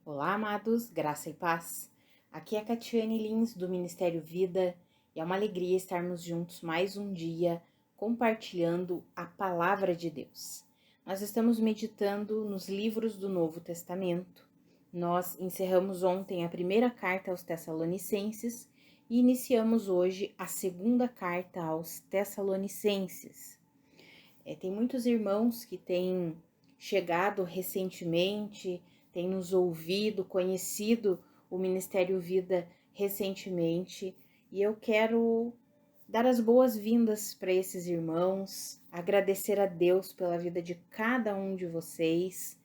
Olá, amados, graça e paz. Aqui é a Catiane Lins, do Ministério Vida, e é uma alegria estarmos juntos mais um dia compartilhando a Palavra de Deus. Nós estamos meditando nos livros do Novo Testamento. Nós encerramos ontem a primeira carta aos Tessalonicenses e iniciamos hoje a segunda carta aos Tessalonicenses. Tem muitos irmãos que têm chegado recentemente, têm nos ouvido, conhecido o Ministério Vida recentemente, e eu quero dar as boas-vindas para esses irmãos, agradecer a Deus pela vida de cada um de vocês,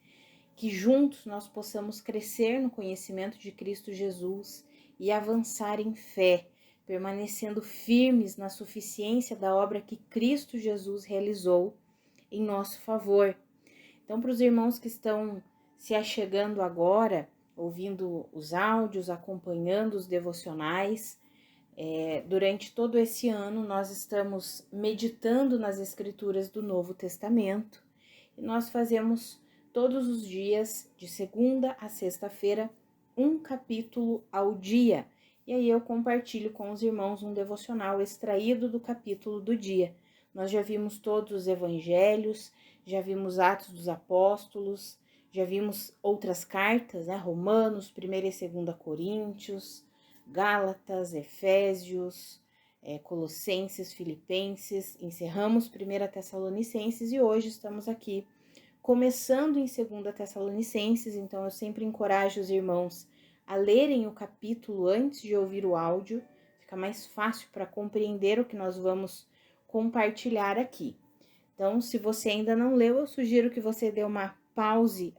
que juntos nós possamos crescer no conhecimento de Cristo Jesus e avançar em fé, permanecendo firmes na suficiência da obra que Cristo Jesus realizou em nosso favor. Então, para os irmãos que estão se achegando agora, ouvindo os áudios, acompanhando os devocionais, durante todo esse ano nós estamos meditando nas Escrituras do Novo Testamento e nós fazemos todos os dias, de segunda a sexta-feira, um capítulo ao dia. E aí eu compartilho com os irmãos um devocional extraído do capítulo do dia. Nós já vimos todos os evangelhos, já vimos Atos dos Apóstolos, já vimos outras cartas, né? Romanos, 1ª e 2ª Coríntios, Gálatas, Efésios, Colossenses, Filipenses, encerramos 1ª Tessalonicenses e hoje estamos aqui começando em 2ª Tessalonicenses, então eu sempre encorajo os irmãos a lerem o capítulo antes de ouvir o áudio, fica mais fácil para compreender o que nós vamos compartilhar aqui. Então, se você ainda não leu, eu sugiro que você dê uma pause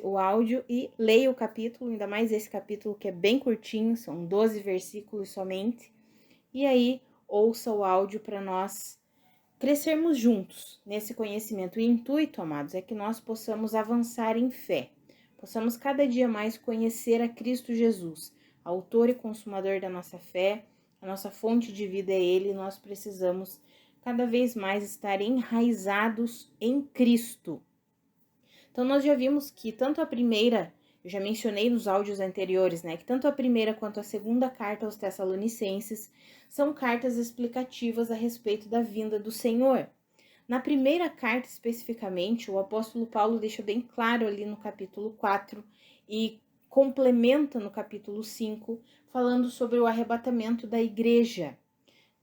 o áudio e leia o capítulo, ainda mais esse capítulo que é bem curtinho, são 12 versículos somente, e aí ouça o áudio para nós crescermos juntos nesse conhecimento. O intuito, amados, é que nós possamos avançar em fé, possamos cada dia mais conhecer a Cristo Jesus, autor e consumador da nossa fé, a nossa fonte de vida é Ele, e nós precisamos cada vez mais estar enraizados em Cristo. Então, nós já vimos que tanto a primeira, eu já mencionei nos áudios anteriores, né, que tanto a primeira quanto a segunda carta aos Tessalonicenses são cartas explicativas a respeito da vinda do Senhor. Na primeira carta, especificamente, o apóstolo Paulo deixa bem claro ali no capítulo 4 e complementa no capítulo 5, falando sobre o arrebatamento da igreja.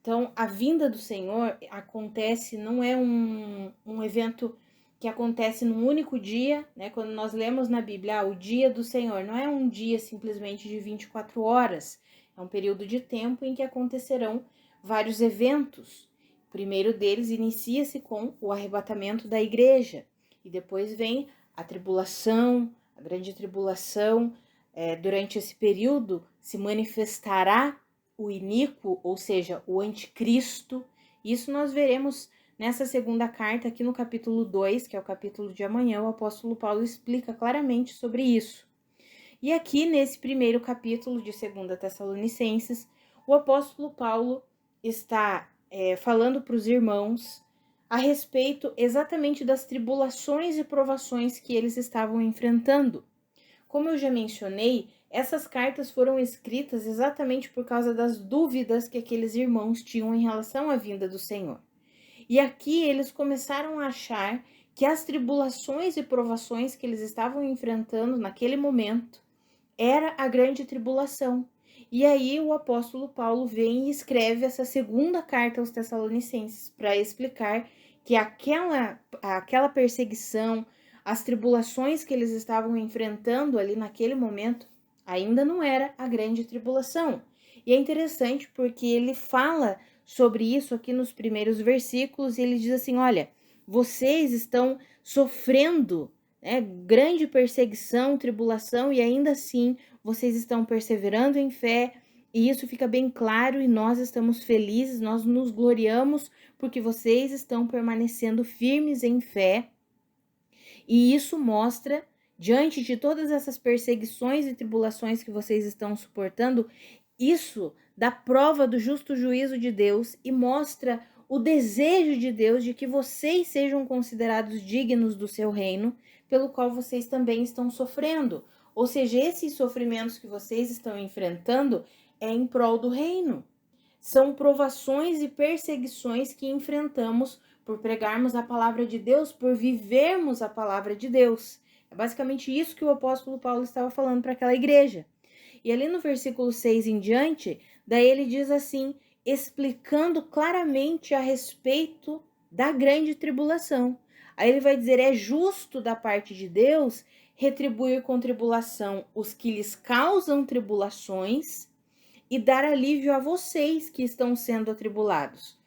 Então, a vinda do Senhor acontece, não é um evento que acontece num único dia, né? Quando nós lemos na Bíblia, o dia do Senhor, não é um dia simplesmente de 24 horas, é um período de tempo em que acontecerão vários eventos. O primeiro deles inicia-se com o arrebatamento da igreja, e depois vem a tribulação, a grande tribulação. Durante esse período se manifestará o iníquo, ou seja, o anticristo. Isso nós veremos nessa segunda carta, aqui no capítulo 2, que é o capítulo de amanhã, o apóstolo Paulo explica claramente sobre isso. E aqui, nesse primeiro capítulo de 2ª Tessalonicenses, o apóstolo Paulo está falando para os irmãos a respeito exatamente das tribulações e provações que eles estavam enfrentando. Como eu já mencionei, essas cartas foram escritas exatamente por causa das dúvidas que aqueles irmãos tinham em relação à vinda do Senhor. E aqui eles começaram a achar que as tribulações e provações que eles estavam enfrentando naquele momento era a grande tribulação. E aí o apóstolo Paulo vem e escreve essa segunda carta aos Tessalonicenses para explicar que aquela perseguição, as tribulações que eles estavam enfrentando ali naquele momento, ainda não era a grande tribulação. E é interessante porque ele fala sobre isso aqui nos primeiros versículos e ele diz assim, olha, vocês estão sofrendo grande perseguição, tribulação, e ainda assim vocês estão perseverando em fé, e isso fica bem claro, e nós estamos felizes, nós nos gloriamos, porque vocês estão permanecendo firmes em fé, e isso mostra, diante de todas essas perseguições e tribulações que vocês estão suportando, isso dá prova do justo juízo de Deus e mostra o desejo de Deus de que vocês sejam considerados dignos do seu reino, pelo qual vocês também estão sofrendo. Ou seja, esses sofrimentos que vocês estão enfrentando é em prol do reino. São provações e perseguições que enfrentamos por pregarmos a palavra de Deus, por vivermos a palavra de Deus. É basicamente isso que o apóstolo Paulo estava falando para aquela igreja. E ali no versículo 6 em diante, daí ele diz assim, explicando claramente a respeito da grande tribulação. Aí ele vai dizer, é justo da parte de Deus retribuir com tribulação os que lhes causam tribulações e dar alívio a vocês que estão sendo atribulados.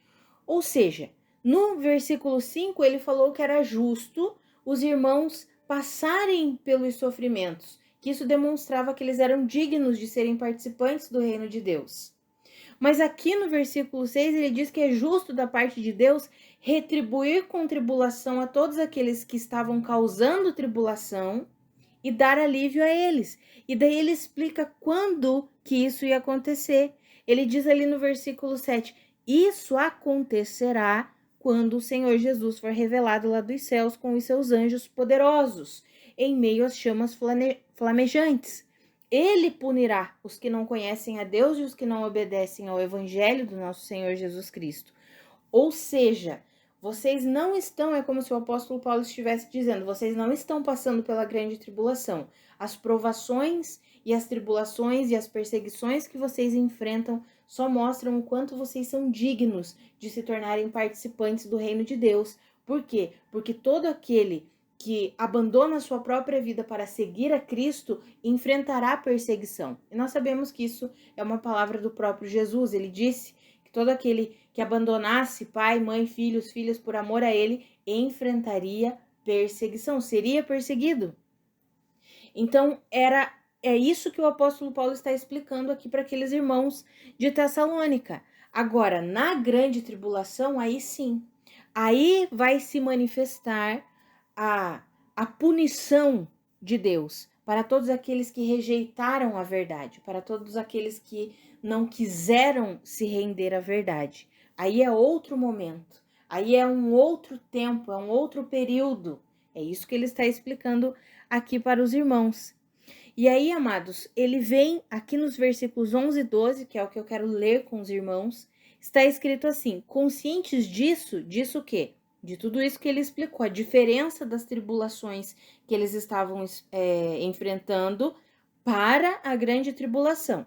Ou seja, no versículo 5 ele falou que era justo os irmãos passarem pelos sofrimentos, que isso demonstrava que eles eram dignos de serem participantes do reino de Deus. Mas aqui no versículo 6 ele diz que é justo da parte de Deus retribuir com tribulação a todos aqueles que estavam causando tribulação e dar alívio a eles. E daí ele explica quando que isso ia acontecer. Ele diz ali no versículo 7, isso acontecerá quando o Senhor Jesus for revelado lá dos céus com os seus anjos poderosos, em meio às chamas flamejantes. Ele punirá os que não conhecem a Deus e os que não obedecem ao evangelho do nosso Senhor Jesus Cristo. Ou seja, vocês não estão, é como se o apóstolo Paulo estivesse dizendo, vocês não estão passando pela grande tribulação. As provações e as tribulações e as perseguições que vocês enfrentam só mostram o quanto vocês são dignos de se tornarem participantes do reino de Deus. Por quê? Porque todo aquele que abandona a sua própria vida para seguir a Cristo enfrentará perseguição. E nós sabemos que isso é uma palavra do próprio Jesus. Ele disse que todo aquele que abandonasse pai, mãe, filhos por amor a ele, enfrentaria perseguição, seria perseguido. Então, é isso que o apóstolo Paulo está explicando aqui para aqueles irmãos de Tessalônica. Agora, na grande tribulação, aí sim, aí vai se manifestar a punição de Deus para todos aqueles que rejeitaram a verdade, para todos aqueles que não quiseram se render à verdade. Aí é outro momento, aí é um outro tempo, é um outro período. É isso que ele está explicando aqui para os irmãos. E aí, amados, ele vem aqui nos versículos 11 e 12, que é o que eu quero ler com os irmãos, está escrito assim, conscientes disso o quê? De tudo isso que ele explicou, a diferença das tribulações que eles estavam enfrentando para a grande tribulação.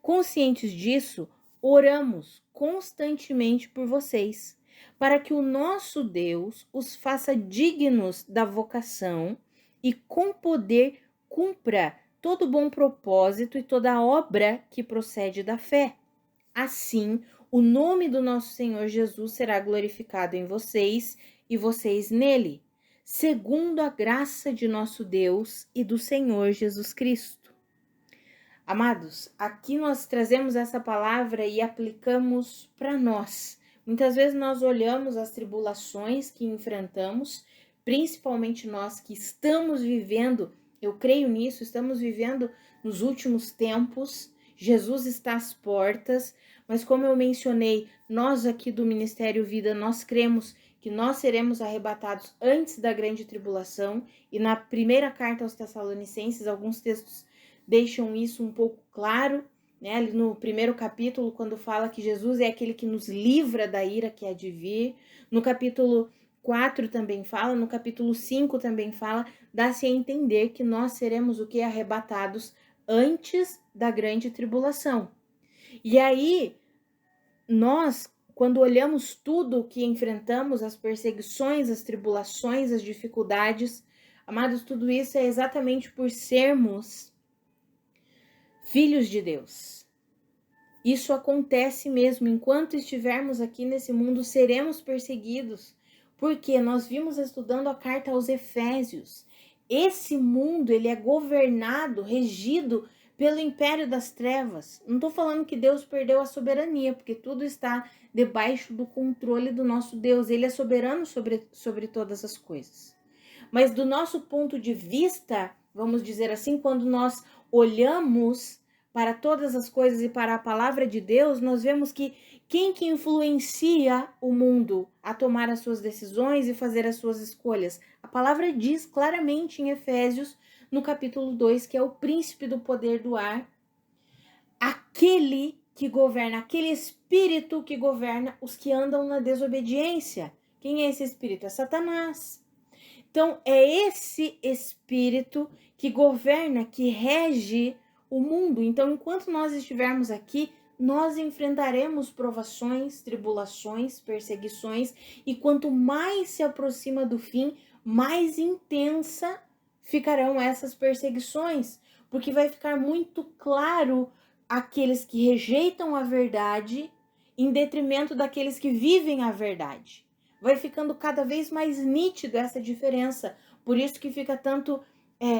Conscientes disso, oramos constantemente por vocês, para que o nosso Deus os faça dignos da vocação e com poder cumpra todo bom propósito e toda obra que procede da fé. Assim, o nome do nosso Senhor Jesus será glorificado em vocês e vocês nele, segundo a graça de nosso Deus e do Senhor Jesus Cristo. Amados, aqui nós trazemos essa palavra e aplicamos para nós. Muitas vezes nós olhamos as tribulações que enfrentamos, principalmente nós que estamos vivendo, eu creio nisso, estamos vivendo nos últimos tempos, Jesus está às portas, mas como eu mencionei, nós aqui do Ministério Vida, nós cremos que nós seremos arrebatados antes da grande tribulação, e na primeira carta aos Tessalonicenses, alguns textos deixam isso um pouco claro, né? Ali no primeiro capítulo, quando fala que Jesus é aquele que nos livra da ira que há de vir, no capítulo 4 também fala, no capítulo 5 também fala, dá-se a entender que nós seremos o que? Arrebatados antes da grande tribulação. E aí, nós, quando olhamos tudo o que enfrentamos, as perseguições, as tribulações, as dificuldades, amados, tudo isso é exatamente por sermos filhos de Deus. Isso acontece mesmo, enquanto estivermos aqui nesse mundo, seremos perseguidos, porque nós vimos estudando a carta aos Efésios. Esse mundo, ele é governado, regido pelo império das trevas. Não estou falando que Deus perdeu a soberania, porque tudo está debaixo do controle do nosso Deus. Ele é soberano sobre todas as coisas. Mas do nosso ponto de vista, vamos dizer assim, quando nós olhamos para todas as coisas e para a palavra de Deus, nós vemos que quem que influencia o mundo a tomar as suas decisões e fazer as suas escolhas? A A palavra diz claramente em Efésios, no capítulo 2, que é o príncipe do poder do ar, aquele que governa, aquele espírito que governa os que andam na desobediência. Quem é esse espírito? É Satanás. Então, é esse espírito que governa, que rege o mundo. Então, enquanto nós estivermos aqui, nós enfrentaremos provações, tribulações, perseguições, e quanto mais se aproxima do fim, mais intensa ficarão essas perseguições, porque vai ficar muito claro aqueles que rejeitam a verdade em detrimento daqueles que vivem a verdade. Vai ficando cada vez mais nítido essa diferença. Por isso que fica tanto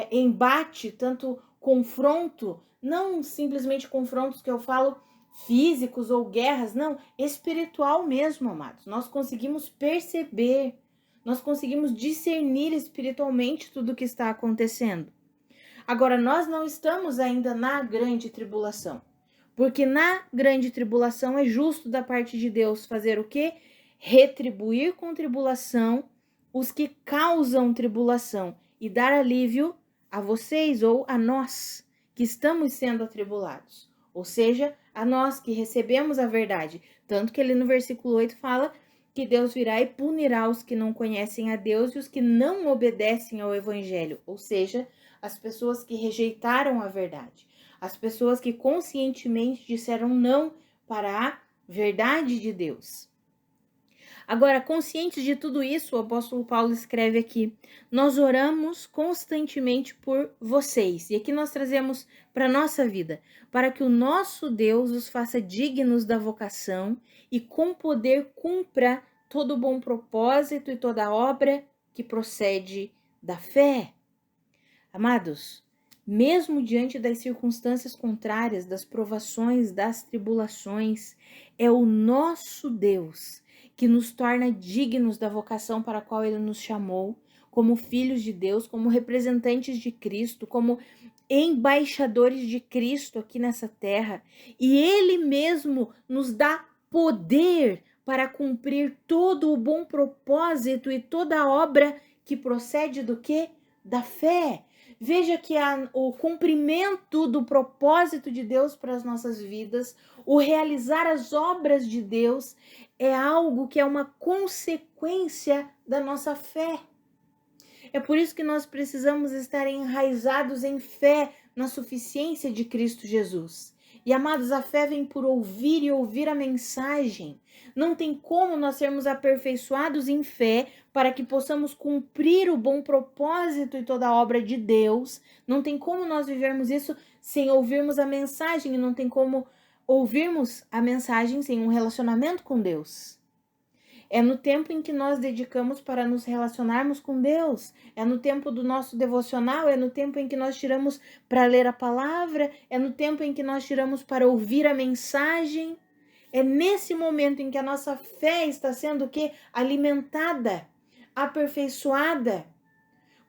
embate, tanto confronto, não simplesmente confrontos que eu falo físicos ou guerras, não, espiritual mesmo, amados. Nós conseguimos perceber, nós conseguimos discernir espiritualmente tudo o que está acontecendo. Agora, nós não estamos ainda na grande tribulação, porque na grande tribulação é justo da parte de Deus fazer o quê? Retribuir com tribulação os que causam tribulação e dar alívio a vocês ou a nós que estamos sendo atribulados. Ou seja, a nós que recebemos a verdade. Tanto que ele no versículo 8 fala que Deus virá e punirá os que não conhecem a Deus e os que não obedecem ao evangelho. Ou seja, as pessoas que rejeitaram a verdade. As pessoas que conscientemente disseram não para a verdade de Deus. Agora, conscientes de tudo isso, o apóstolo Paulo escreve aqui: nós oramos constantemente por vocês. E aqui nós trazemos para a nossa vida, para que o nosso Deus os faça dignos da vocação e com poder cumpra todo o bom propósito e toda obra que procede da fé. Amados, mesmo diante das circunstâncias contrárias, das provações, das tribulações, é o nosso Deus que nos torna dignos da vocação para a qual Ele nos chamou, como filhos de Deus, como representantes de Cristo, como embaixadores de Cristo aqui nessa terra. E Ele mesmo nos dá poder para cumprir todo o bom propósito e toda a obra que procede do quê? Da fé. Veja que o cumprimento do propósito de Deus para as nossas vidas, o realizar as obras de Deus, é algo que é uma consequência da nossa fé. É por isso que nós precisamos estar enraizados em fé na suficiência de Cristo Jesus. E, amados, a fé vem por ouvir e ouvir a mensagem. Não tem como nós sermos aperfeiçoados em fé para que possamos cumprir o bom propósito e toda a obra de Deus. Não tem como nós vivermos isso sem ouvirmos a mensagem, e não tem como ouvirmos a mensagem sem um relacionamento com Deus. É no tempo em que nós dedicamos para nos relacionarmos com Deus. É no tempo do nosso devocional, é no tempo em que nós tiramos para ler a palavra, é no tempo em que nós tiramos para ouvir a mensagem. É nesse momento em que a nossa fé está sendo o quê? Alimentada, aperfeiçoada.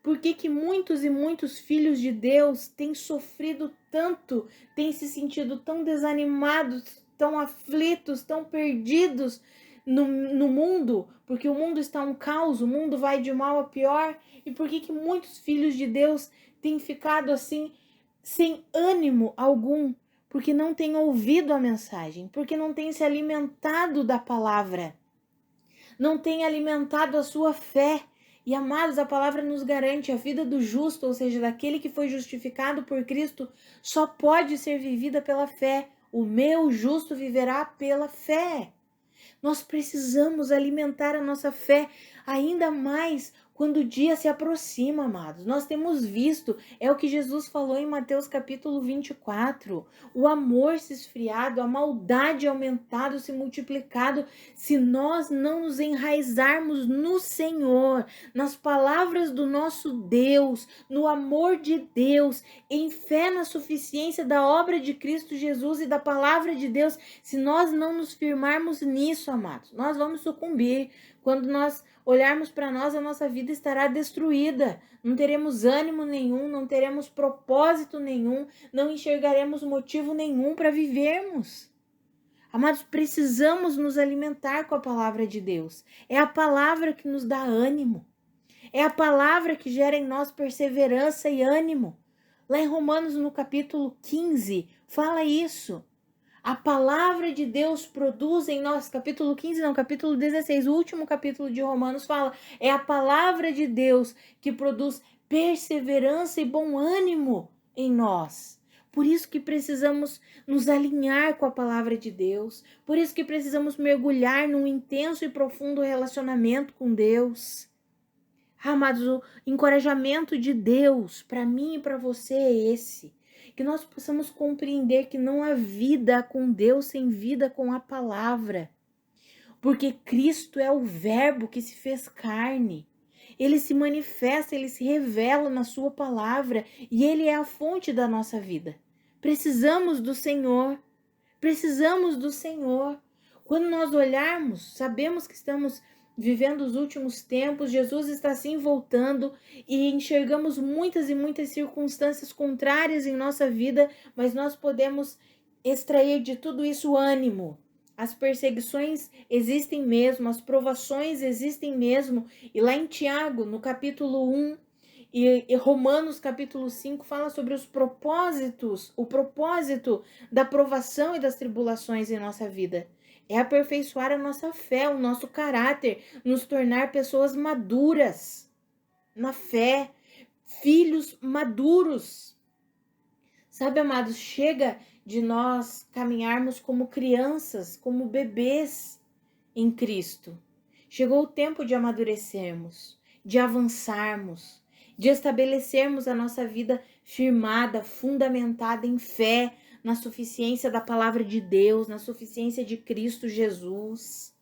Por que muitos e muitos filhos de Deus têm sofrido tanto, têm se sentido tão desanimados, tão aflitos, tão perdidos no mundo? Porque o mundo está um caos, o mundo vai de mal a pior. E por que muitos filhos de Deus têm ficado assim, sem ânimo algum? Porque não têm ouvido a mensagem, porque não têm se alimentado da palavra, não têm alimentado a sua fé. E, amados, a palavra nos garante a vida do justo, ou seja, daquele que foi justificado por Cristo, só pode ser vivida pela fé. O meu justo viverá pela fé. Nós precisamos alimentar a nossa fé ainda mais quando o dia se aproxima, amados. Nós temos visto, é o que Jesus falou em Mateus capítulo 24, o amor se esfriado, a maldade aumentado, se multiplicado, se nós não nos enraizarmos no Senhor, nas palavras do nosso Deus, no amor de Deus, em fé na suficiência da obra de Cristo Jesus e da palavra de Deus. Se nós não nos firmarmos nisso, amados, nós vamos sucumbir. Quando nós olharmos para nós, a nossa vida estará destruída. Não teremos ânimo nenhum, não teremos propósito nenhum, não enxergaremos motivo nenhum para vivermos. Amados, precisamos nos alimentar com a palavra de Deus. É a palavra que nos dá ânimo. É a palavra que gera em nós perseverança e ânimo. Lá em Romanos, no capítulo 15, fala isso. A palavra de Deus produz em nós, capítulo 15 não, capítulo 16, o último capítulo de Romanos fala, é a palavra de Deus que produz perseverança e bom ânimo em nós. Por isso que precisamos nos alinhar com a palavra de Deus, por isso que precisamos mergulhar num intenso e profundo relacionamento com Deus. Amados, o encorajamento de Deus para mim e para você é esse. Que nós possamos compreender que não há vida com Deus sem vida com a palavra. Porque Cristo é o verbo que se fez carne. Ele se manifesta, ele se revela na sua palavra e ele é a fonte da nossa vida. Precisamos do Senhor. Precisamos do Senhor. Quando nós olharmos, sabemos que estamos vivendo os últimos tempos, Jesus está sim voltando e enxergamos muitas e muitas circunstâncias contrárias em nossa vida, mas nós podemos extrair de tudo isso ânimo. As perseguições existem mesmo, as provações existem mesmo, e lá em Tiago, no capítulo 1, e Romanos capítulo 5 fala sobre os propósitos, o propósito da provação e das tribulações em nossa vida. É aperfeiçoar a nossa fé, o nosso caráter, nos tornar pessoas maduras na fé, filhos maduros. Sabe, amados, chega de nós caminharmos como crianças, como bebês em Cristo. Chegou o tempo de amadurecermos, de avançarmos, de estabelecermos a nossa vida firmada, fundamentada em fé, na suficiência da palavra de Deus, na suficiência de Cristo Jesus.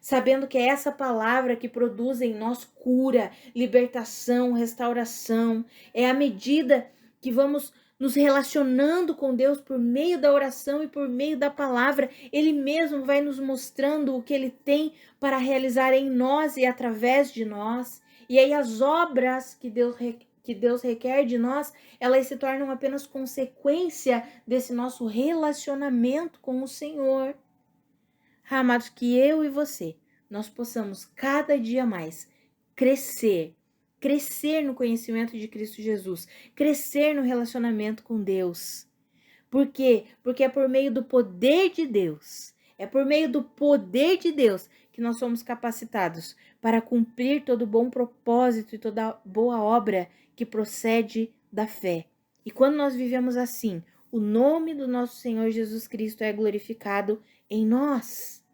Sabendo que é essa palavra que produz em nós cura, libertação, restauração. É à medida que vamos nos relacionando com Deus por meio da oração e por meio da palavra, Ele mesmo vai nos mostrando o que Ele tem para realizar em nós e através de nós. E aí as obras que Deus requer de nós, elas se tornam apenas consequência desse nosso relacionamento com o Senhor. Amados, que eu e você, nós possamos cada dia mais crescer no conhecimento de Cristo Jesus, crescer no relacionamento com Deus. Por quê? Porque é por meio do poder de Deus, que nós somos capacitados para cumprir todo bom propósito e toda boa obra que procede da fé. E quando nós vivemos assim, o nome do nosso Senhor Jesus Cristo é glorificado em nós,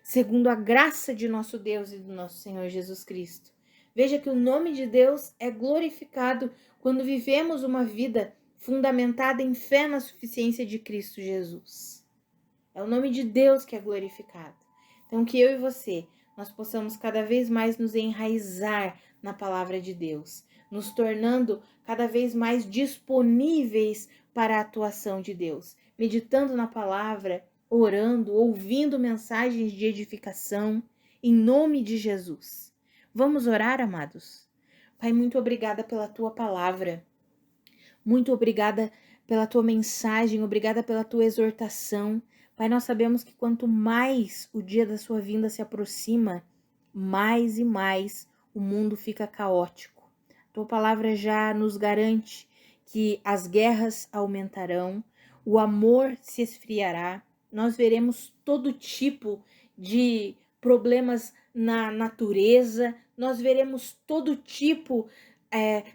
segundo a graça de nosso Deus e do nosso Senhor Jesus Cristo. Veja que o nome de Deus é glorificado quando vivemos uma vida fundamentada em fé na suficiência de Cristo Jesus. É o nome de Deus que é glorificado. Então, que eu e você, nós possamos cada vez mais nos enraizar na palavra de Deus, nos tornando cada vez mais disponíveis para a atuação de Deus, meditando na palavra, orando, ouvindo mensagens de edificação, em nome de Jesus. Vamos orar, amados? Pai, muito obrigada pela tua palavra. Muito obrigada pela tua mensagem, obrigada pela tua exortação. Pai, nós sabemos que quanto mais o dia da sua vinda se aproxima, mais e mais o mundo fica caótico. Tua palavra já nos garante que as guerras aumentarão, o amor se esfriará, nós veremos todo tipo de problemas na natureza, nós veremos todo tipo,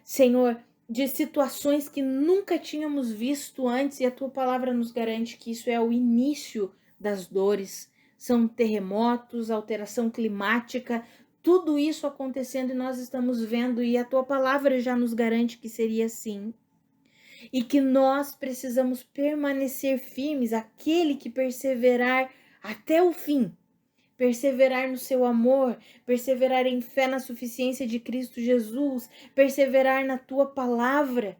Senhor, de situações que nunca tínhamos visto antes, e a tua palavra nos garante que isso é o início das dores. São terremotos, alteração climática, tudo isso acontecendo e nós estamos vendo, e a tua palavra já nos garante que seria assim. E que nós precisamos permanecer firmes, aquele que perseverar até o fim, perseverar no seu amor, perseverar em fé na suficiência de Cristo Jesus, perseverar na tua palavra.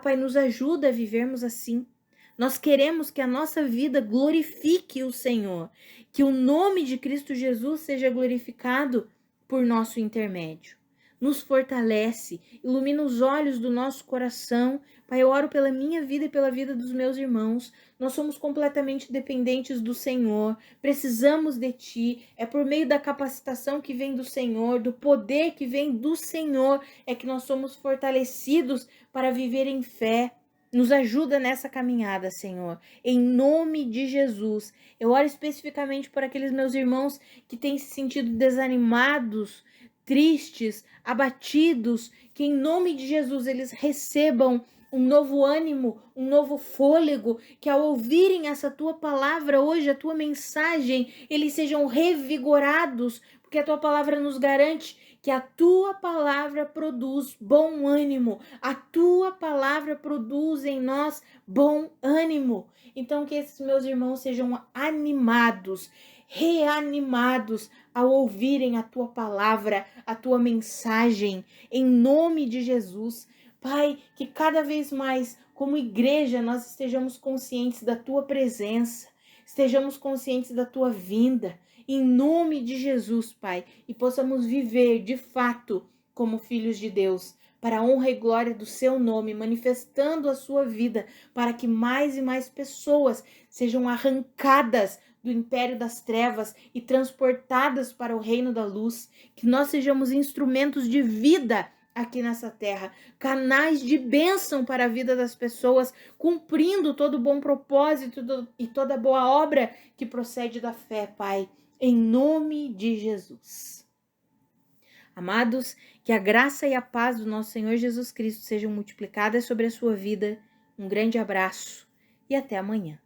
Pai, nos ajuda a vivermos assim. Nós queremos que a nossa vida glorifique o Senhor, que o nome de Cristo Jesus seja glorificado por nosso intermédio. Nos fortalece, ilumina os olhos do nosso coração Pai, eu oro pela minha vida e pela vida dos meus irmãos. Nós somos completamente dependentes do Senhor, precisamos de Ti. É por meio da capacitação que vem do Senhor, do poder que vem do Senhor, é que nós somos fortalecidos para viver em fé. Nos ajuda nessa caminhada, Senhor, em nome de Jesus. Eu oro especificamente por aqueles meus irmãos que têm se sentido desanimados, tristes, abatidos, que em nome de Jesus eles recebam um novo ânimo, um novo fôlego, que ao ouvirem essa tua palavra hoje, a tua mensagem, eles sejam revigorados, porque a tua palavra nos garante que a tua palavra produz bom ânimo, a tua palavra produz em nós bom ânimo. Então que esses meus irmãos sejam animados, reanimados ao ouvirem a tua palavra, a tua mensagem, em nome de Jesus. Pai, que cada vez mais, como igreja, nós estejamos conscientes da tua presença, estejamos conscientes da tua vinda, em nome de Jesus, Pai, e possamos viver de fato como filhos de Deus, para a honra e glória do seu nome, manifestando a sua vida, para que mais e mais pessoas sejam arrancadas do império das trevas e transportadas para o reino da luz, que nós sejamos instrumentos de vida aqui nessa terra, canais de bênção para a vida das pessoas, cumprindo todo o bom propósito e toda boa obra que procede da fé, Pai, em nome de Jesus. Amados, que a graça e a paz do nosso Senhor Jesus Cristo sejam multiplicadas sobre a sua vida. Um grande abraço e até amanhã.